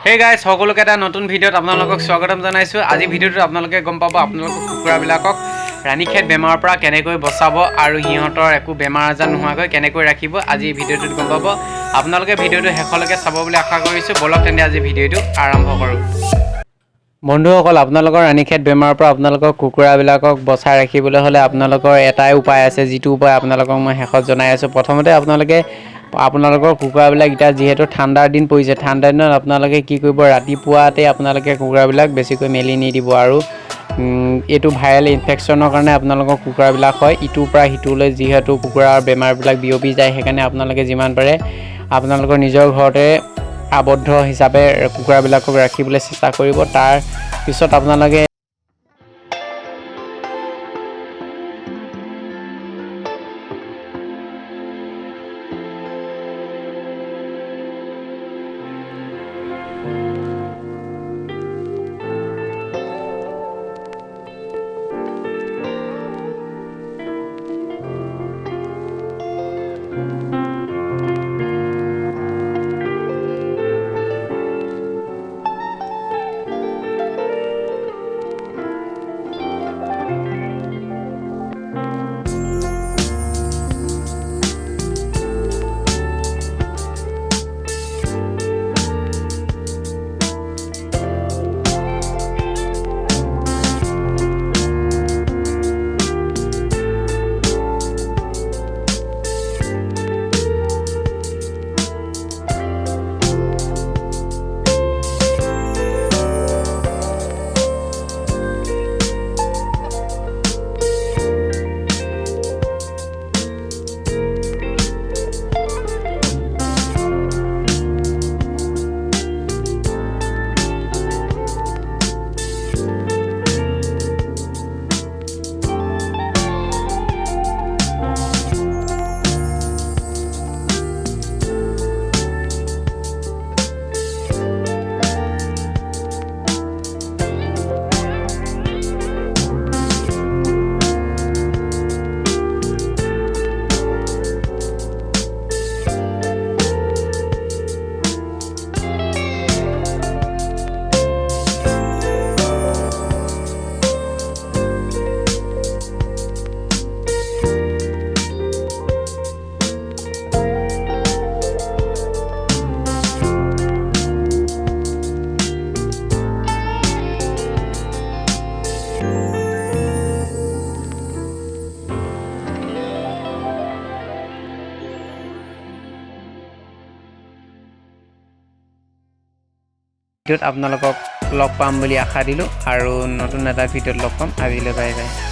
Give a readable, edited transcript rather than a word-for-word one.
Hey guys, সকলোকে এটা নতুন ভিডিঅ'ত আপোনালোকক স্বাগতম জনাইছো। আজি ভিডিঅ'টোত আপোনালোকে গম পাব আপোনালোকৰ কুকুৰাবিলাকক ৰাণীখেত বেমাৰৰ পৰা কেনেকৈ বচাব আৰু হিহঁতৰ একো বেমাৰ আজাৰ নোহোৱাকৈ কেনেকৈ ৰাখিব আজি ভিডিঅ'টোত গম পাব। আপোনালোকে ভিডিঅ'টো শেষলৈকে চাব বুলি আশা কৰিছো। বলক তেন্তে আজি ভিডিঅ'টো আৰম্ভ কৰোঁ। বন্ধুসকল, আপোনালোকৰ ৰাণীখেত বেমাৰৰ পৰা আপোনালোকৰ কুকুৰাবিলাকক বচাই ৰাখিবলৈ হ'লে আপোনালোকৰ এটাই উপায় আছে, যিটো উপায় আপোনালোকক মই শেষত জনাই আছোঁ। প্ৰথমতে আপোনালোকৰ কুকুৰাবিলাক এতিয়া যিহেতু ঠাণ্ডাৰ দিন পৰিছে, ঠাণ্ডাৰ দিনত আপোনালোকে কি কৰিব, ৰাতিপুৱাতে আপোনালোকে কুকুৰাবিলাক বেছিকৈ মেলি নিদিব। আৰু এইটো ভাইৰেল ইনফেকশ্যনৰ কাৰণে আপোনালোকৰ কুকুৰাবিলাক হয় ইটোৰ পৰা সিটোলৈ, যিহেতু কুকুৰাৰ বেমাৰবিলাক বিয়পি যায়। সেইকাৰণে আপোনালোকে যিমান পাৰে আপোনালোকৰ নিজৰ ঘৰতে আবদ্ধ হিচাপে কুকুৰাবিলাকক ৰাখিবলৈ চেষ্টা কৰিব। তাৰ পিছত আপোনালোকে ভিডিঅ'ত আপোনালোকক লগ পাম বুলি আশা দিলোঁ, আৰু নতুন এটা ভিডিঅ'ত লগ পাম। আজিলৈ বাই বাই।